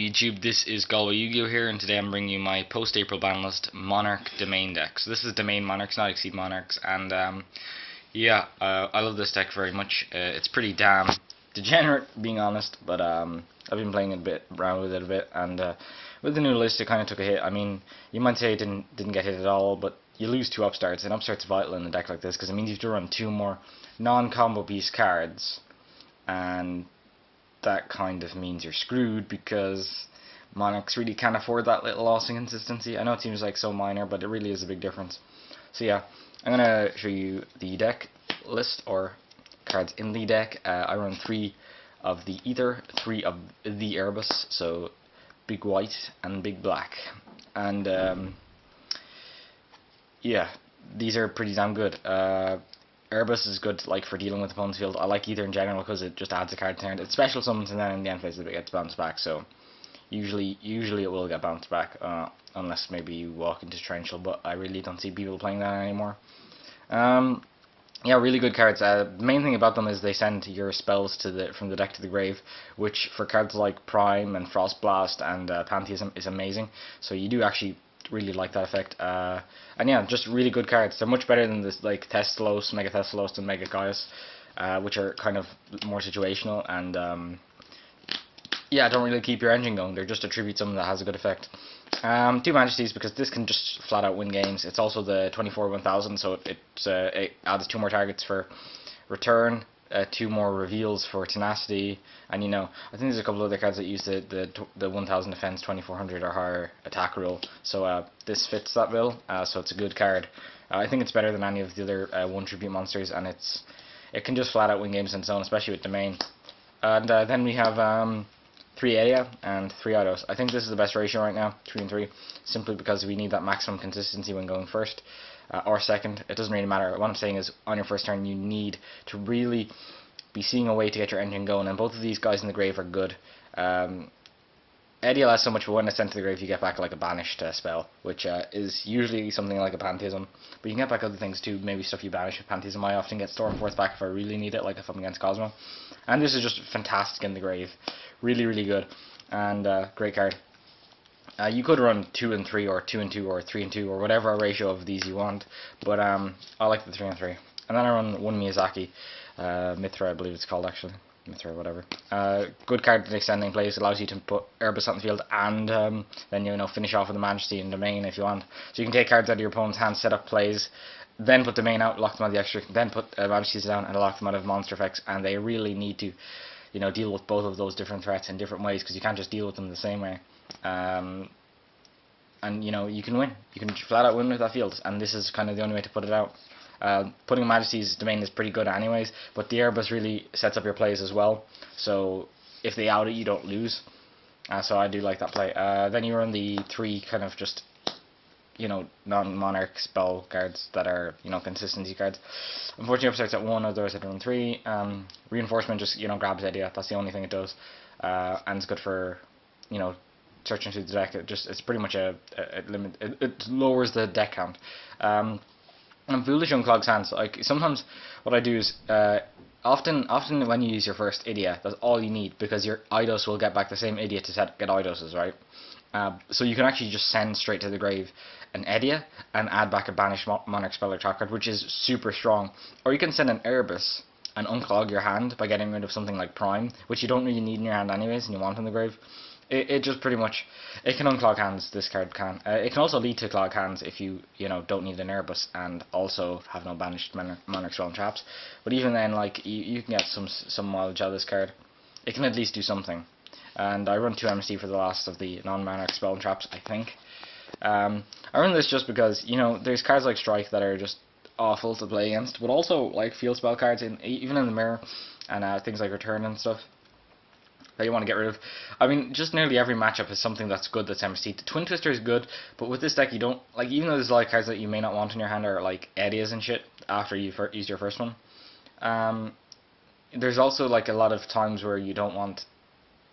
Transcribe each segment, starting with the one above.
YouTube, this is Galway Yu-Gi-Oh here, and today I'm bringing you my post-April Banlist Monarch domain deck. So this is domain Monarchs, not Exceed Monarchs, and I love this deck very much. It's pretty damn degenerate, being honest, but I've been playing a bit around with it a bit, and with the new list it kind of took a hit. I mean, you might say it didn't get hit at all, but you lose 2 upstarts, and upstart's vital in a deck like this because it means you have to run 2 more non-combo piece cards, and that kind of means you're screwed because Monarchs really can't afford that little loss in consistency. I know it seems like so minor, but it really is a big difference. So yeah, I'm going to show you the deck list, or cards in the deck. I run 3 of the Ether, 3 of the Erebus, so big white and big black. And yeah, these are pretty damn good. Erebus is good like for dealing with opponent's field. I like Ether in general because it just adds a card to turn. It special summons and then in the end phase it gets bounced back. So usually it will get bounced back unless maybe you walk into Torrential. But I really don't see people playing that anymore. Yeah, really good cards. The main thing about them is they send your spells from the deck to the grave, which for cards like Prime and Frost Blast and Pantheism is amazing. So you do actually really like that effect, and yeah, just really good cards. They're much better than this like Thestalos, Mega Thestalos, and Mega Gaius, which are kind of more situational and yeah, don't really keep your engine going. They're just a tribute summon that has a good effect. 2 Majesties, because this can just flat out win games. It's also the 24-1000, so it adds 2 more targets for return, 2 more reveals for tenacity, and you know, I think there's a couple other cards that use the 1000 defense, 2400 or higher attack rule. So this fits that bill. So it's a good card. I think it's better than any of the other 1 tribute monsters, and it can just flat out win games on its own, especially with domain. And then we have 3 Edia and 3 Autos. I think this is the best ratio right now, 3 and 3, simply because we need that maximum consistency when going first. Or second, it doesn't really matter. What I'm saying is, on your first turn, you need to really be seeing a way to get your engine going, and both of these guys in the grave are good. Eddie lasts so much, but when it's sent to the grave, you get back like a banished spell, which is usually something like a Pantheism. But you can get back other things too, maybe stuff you banish with Pantheism. I often get Stormforce back if I really need it, like if I'm against Cosmo. And this is just fantastic in the grave. Really, really good. And great card. You could run 2 and 3, or 2 and 2, or 3 and 2, or whatever ratio of these you want, but I like the 3 and 3. And then I run 1 Miyazaki, Mithra I believe it's called actually, Mithra whatever. Good card in extending plays, allows you to put Erebus on the field and then you know finish off with the Majesty and Domain if you want. So you can take cards out of your opponent's hand, set up plays, then put Domain out, lock them out of the extra, then put Majesties down and lock them out of monster effects, and they really need to, you know, deal with both of those different threats in different ways, because you can't just deal with them the same way. And you know, you can win. You can flat out win with that field, and this is kind of the only way to put it out. Putting Majesty's Domain is pretty good anyways, but the Erebus really sets up your plays as well, so if they out it, you don't lose. So I do like that play. Then you run the 3 kind of just, you know, non-Monarch spell cards that are, you know, consistency cards. Unfortunately, upstarts at 1, others I run 3. Reinforcement just, you know, grabs idea. That's the only thing it does, and it's good for, you know, searching through the deck. It's pretty much a limit. It lowers the deck count. I'm foolish on Clog's hands. Like sometimes, what I do is often when you use your first Idia, that's all you need, because your Eidos will get back the same Idia to get Eidoses, right? So you can actually just send straight to the grave an Edia and add back a banished Monarch spell or trap card, which is super strong. Or you can send an Erebus and unclog your hand by getting rid of something like Prime, which you don't really need in your hand anyways, and you want in the grave. It just pretty much, it can unclog hands, this card can. It can also lead to clog hands if you know, don't need an Erebus and also have no banished Monarch spell and traps. But even then, like, you can get some mileage out of this card. It can at least do something. And I run 2 MST for the last of the non-Monarch spell and traps, I think. I run this just because, you know, there's cards like Strike that are just awful to play against, but also like field spell cards, even in the mirror, and things like Return and stuff that you want to get rid of. I mean, just nearly every matchup is something that's good that's MST. The Twin Twister is good, but with this deck you don't, like, even though there's a lot of cards that you may not want in your hand, or like Edias and shit, after you used your first one, there's also like a lot of times where you don't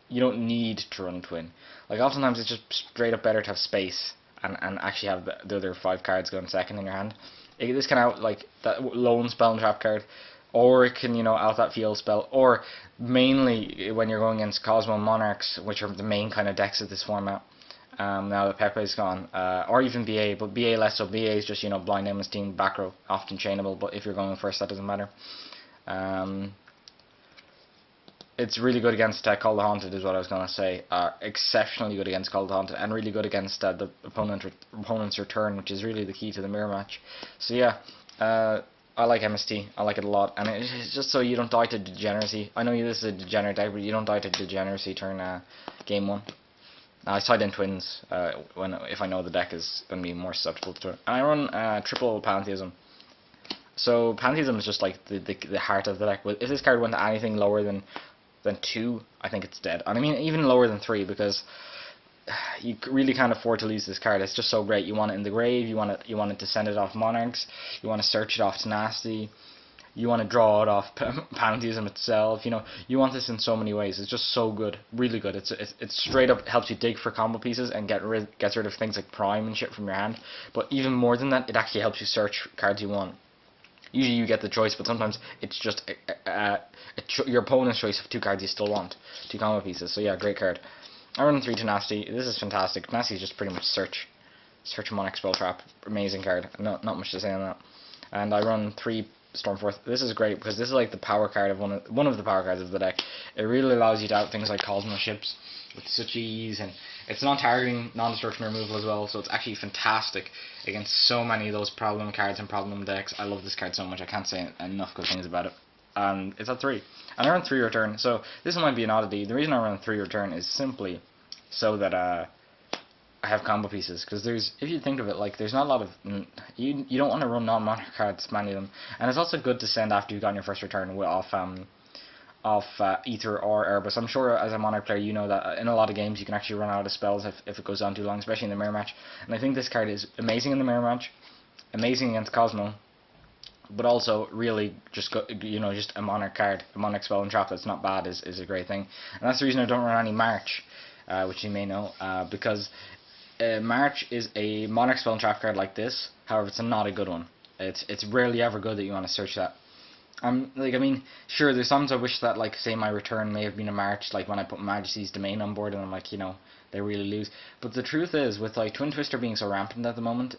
need to run Twin. Like oftentimes it's just straight up better to have space and actually have the other 5 cards going second in your hand. This can out, like, that lone spell and trap card or it can, out that field spell, or mainly when you're going against Cosmo Monarchs, which are the main kind of decks of this format. Now that Pepe's gone, or even BA, but BA less so. BA is just blind aim team back row, often chainable, but if you're going first, that doesn't matter. It's really good against Call the Haunted, is what I was going to say. Exceptionally good against Call the Haunted, and really good against the opponent's return, which is really the key to the mirror match. So yeah, I like MST. I like it a lot, and it's just so you don't die to degeneracy. I know this is a degenerate deck, but you don't die to degeneracy turn game 1. I side in twins if I know the deck is going to be more susceptible to it. And I run triple Pantheism. So Pantheism is just like the heart of the deck. If this card went to anything lower than 2, I think it's dead. And I mean even lower than 3, because you really can't afford to lose this card. It's just so great. You want it in the grave. You want it to send it off Monarchs. You want to search it off to Nasty. You want to draw it off Pantheism itself. You want this in so many ways. It's just so good, really good. It's straight up helps you dig for combo pieces and gets rid of things like Prime and shit from your hand. But even more than that, it actually helps you search cards you want. Usually you get the choice, but sometimes it's just your opponent's choice of 2 cards you still want, 2 combo pieces. So yeah, great card. I run 3 Tenacity. This is fantastic. Tenacity is just pretty much search Monarch Spell Trap. Amazing card. Not much to say on that. And I run 3 Stormforth. This is great because this is like the power card of one of the power cards of the deck. It really allows you to out things like Cosmo Ships with such ease, and it's non-targeting, non-destruction removal as well, so it's actually fantastic against so many of those problem cards and problem decks. I love this card so much, I can't say enough good things about it. And it's at 3. And I run 3 return, so this might be an oddity. The reason I run 3 return is simply so that I have combo pieces, because if you think of it, like, there's not a lot of, you don't want to run non-monarch cards, many of them, and it's also good to send after you've gotten your first return off Ether or Erebus. I'm sure as a Monarch player you know that in a lot of games you can actually run out of spells if it goes on too long, especially in the mirror match, and I think this card is amazing in the mirror match, amazing against Cosmo, but also really just just a Monarch card, a Monarch spell and trap that's not bad is a great thing. And that's the reason I don't run any March, which you may know, because March is a Monarch spell and trap card like this. However, it's not a good one. It's rarely ever good that you want to search that. Sure, there's sometimes I wish that, like, say my return may have been a March, like when I put Majesty's Domain on board and I'm like, they really lose. But the truth is, with like Twin Twister being so rampant at the moment,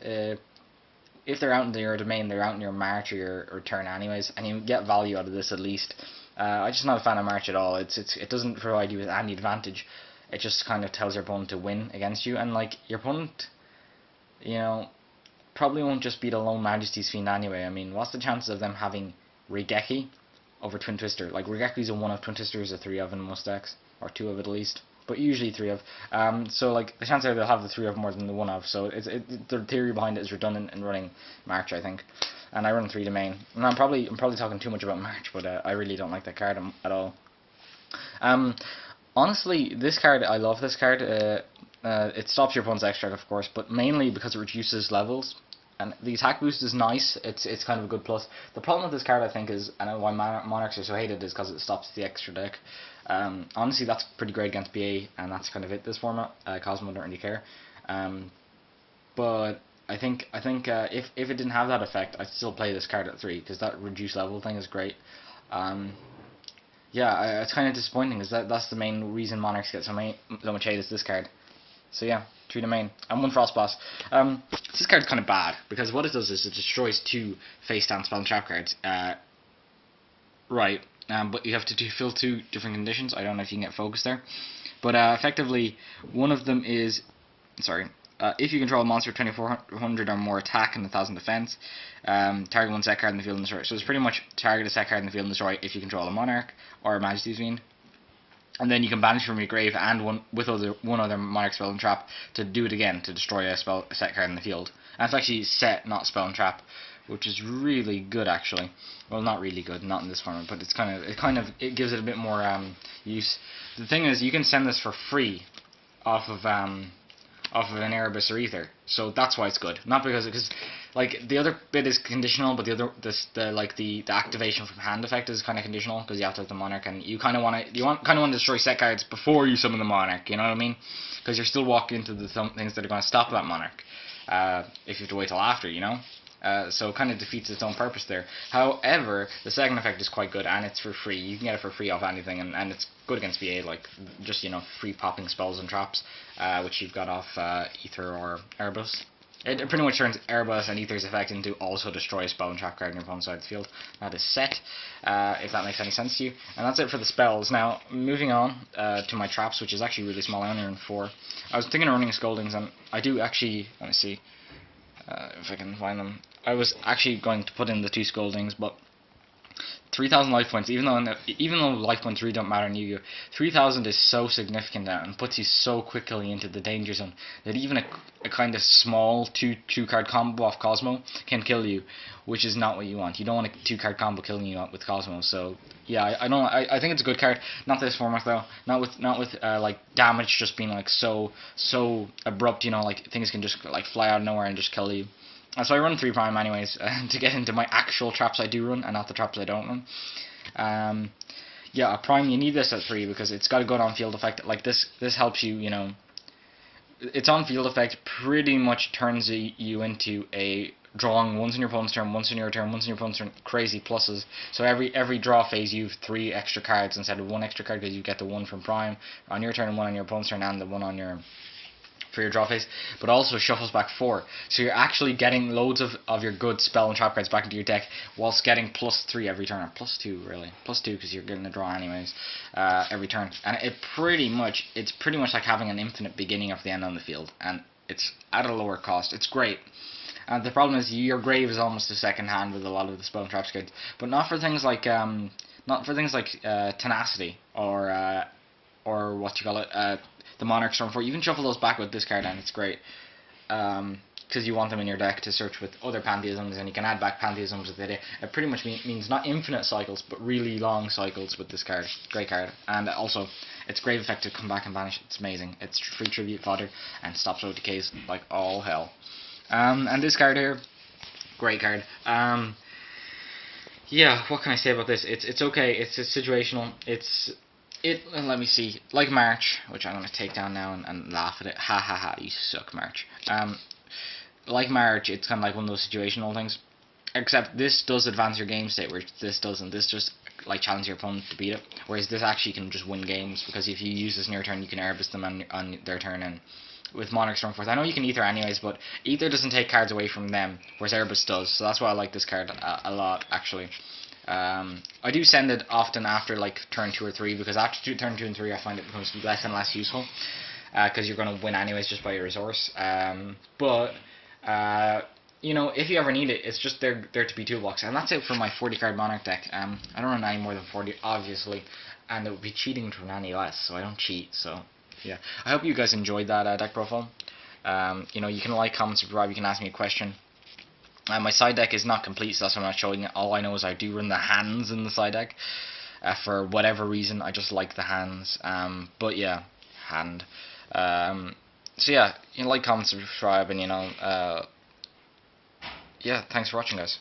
if they're out in your domain, they're out in your March or your return anyways, and you get value out of this at least. I'm just not a fan of March at all. It doesn't provide you with any advantage. It just kind of tells your opponent to win against you, and like your opponent, probably won't just beat a lone Majesty's Fiend anyway. I mean, what's the chances of them having Regeki over Twin Twister? Like, Regeki's a 1 of, Twin Twister is a 3 of in most decks, or 2 of at least, but usually 3 of. So like the chance they'll have the 3 of more than the 1 of. So the theory behind it is redundant in running March, I think. And I run 3 domain. And I'm probably talking too much about March, but I really don't like that card at all. Honestly, this card, I love this card. It stops your opponent's extract, of course, but mainly because it reduces levels. And the attack boost is nice. It's kind of a good plus. The problem with this card, I think, is, and why Monarchs are so hated, is because it stops the extra deck. Honestly, that's pretty great against BA, and that's kind of it this format. Cosmo don't really care. But I think if it didn't have that effect, I'd still play this card at 3, because that reduced level thing is great. Yeah, it's kind of disappointing, because that's the main reason Monarchs get so much hate, is this card. So yeah, 3 domain and 1 Frostblast. This card's kind of bad, because what it does is it destroys 2 face down spell and trap cards. But you have to fill 2 different conditions. I don't know if you can get focus there, but effectively one of them is, if you control a monster 2400 or more attack and 1000 defense, target 1 set card in the field and destroy. So it's pretty much target a set card in the field and destroy if you control a Monarch or a Majesty's Fiend. And then you can banish from your grave and one other Monarch spell and trap to do it again, to destroy a set card in the field. And it's actually set, not spell and trap, which is really good actually. Well, not really good, not in this format, but it gives it a bit more use. The thing is, you can send this for free off of an Erebus or Ether, so that's why it's good. Not because like the other bit is conditional, but the activation from hand effect is kind of conditional, because you have to have the Monarch, and you kind of want to destroy set cards before you summon the Monarch. You know what I mean? Because you're still walking into the things that are going to stop that Monarch. If you have to wait till after, So it kind of defeats its own purpose there. However, the second effect is quite good, and it's for free. You can get it for free off anything, and it's good against VA, like just, you know, free popping spells and traps, which you've got off Ether or Erebus. It pretty much turns Erebus and Ether's effect into also destroy a spell and trap card on your opponent's side of the field. That is set, if that makes any sense to you. And that's it for the spells. Now, moving on to my traps, which is actually really small. I only run 4. I was thinking of running Scoldings, and I do actually, let me see if I can find them. I was actually going to put in the 2 Scoldings, but 3,000 life points, even though life points really don't matter in Yu-Gi-Oh! 3,000 is so significant now and puts you so quickly into the danger zone that even a kind of small 2-card combo off Cosmo can kill you, which is not what you want. You don't want a 2-card combo killing you with Cosmo. So yeah, I think it's a good card. Not this format though. Not with like damage just being like so abrupt. You know, like things can just like fly out of nowhere and just kill you. So I run 3 prime anyways, to get into my actual traps I do run, and not the traps I don't run. Yeah, a prime, you need this at 3 because it's got a good on-field effect. Like this helps you, you know, its on-field effect pretty much turns you into a drawing once in your opponent's turn, once in your turn, once in your opponent's turn, crazy pluses. So every draw phase you have 3 extra cards instead of 1 extra card, because you get the 1 from prime on your turn, 1 on your opponent's turn, and the 1 on your for your draw phase, but also shuffles back 4. So you're actually getting loads of your good spell and trap cards back into your deck, whilst getting +3 every turn, or +2 really, +2 because you're getting a draw anyways every turn. And it's pretty much like having an infinite beginning of the end on the field, and it's at a lower cost. It's great. The problem is your grave is almost a second hand with a lot of the spell and trap cards, but not for things like tenacity or what you call it. The Monarch Storm 4, you can shuffle those back with this card, and it's great because you want them in your deck to search with other Pantheisms, and you can add back Pantheisms with it. It pretty much means not infinite cycles, but really long cycles with this card. Great card. And also, it's grave effect to come back and banish. It's amazing. It's free tribute fodder and stops OTKs like all hell. And this card here, great card. Yeah, what can I say about this? It's okay. It's situational. Let me see, like March, which I'm going to take down now and laugh at it. Ha ha ha, you suck, March. Like March, it's kind of like one of those situational things. Except this does advance your game state, whereas this doesn't. This just like challenges your opponent to beat it. Whereas this actually can just win games, because if you use this in your turn, you can Erebus them on their turn. And with Monarch Storm 4, I know you can Ether anyways, but Ether doesn't take cards away from them, whereas Erebus does. So that's why I like this card a lot, actually. I do send it often after like turn 2 or 3, because after turn 2 and 3 I find it becomes less and less useful, because you're going to win anyways just by your resource. But you know, if you ever need it, it's just there to be toolbox. And that's it for my 40 card Monarch deck. I don't run any more than 40 obviously, and it would be cheating to run any less, so I don't cheat. So yeah, I hope you guys enjoyed that deck profile. You know, you can like, comment, subscribe, you can ask me a question. My side deck is not complete, so that's why I'm not showing it. All I know is I do run the hands in the side deck. For whatever reason, I just like the hands. But yeah, hand. So yeah, you know, like, comment, subscribe, and you know, yeah, thanks for watching, guys.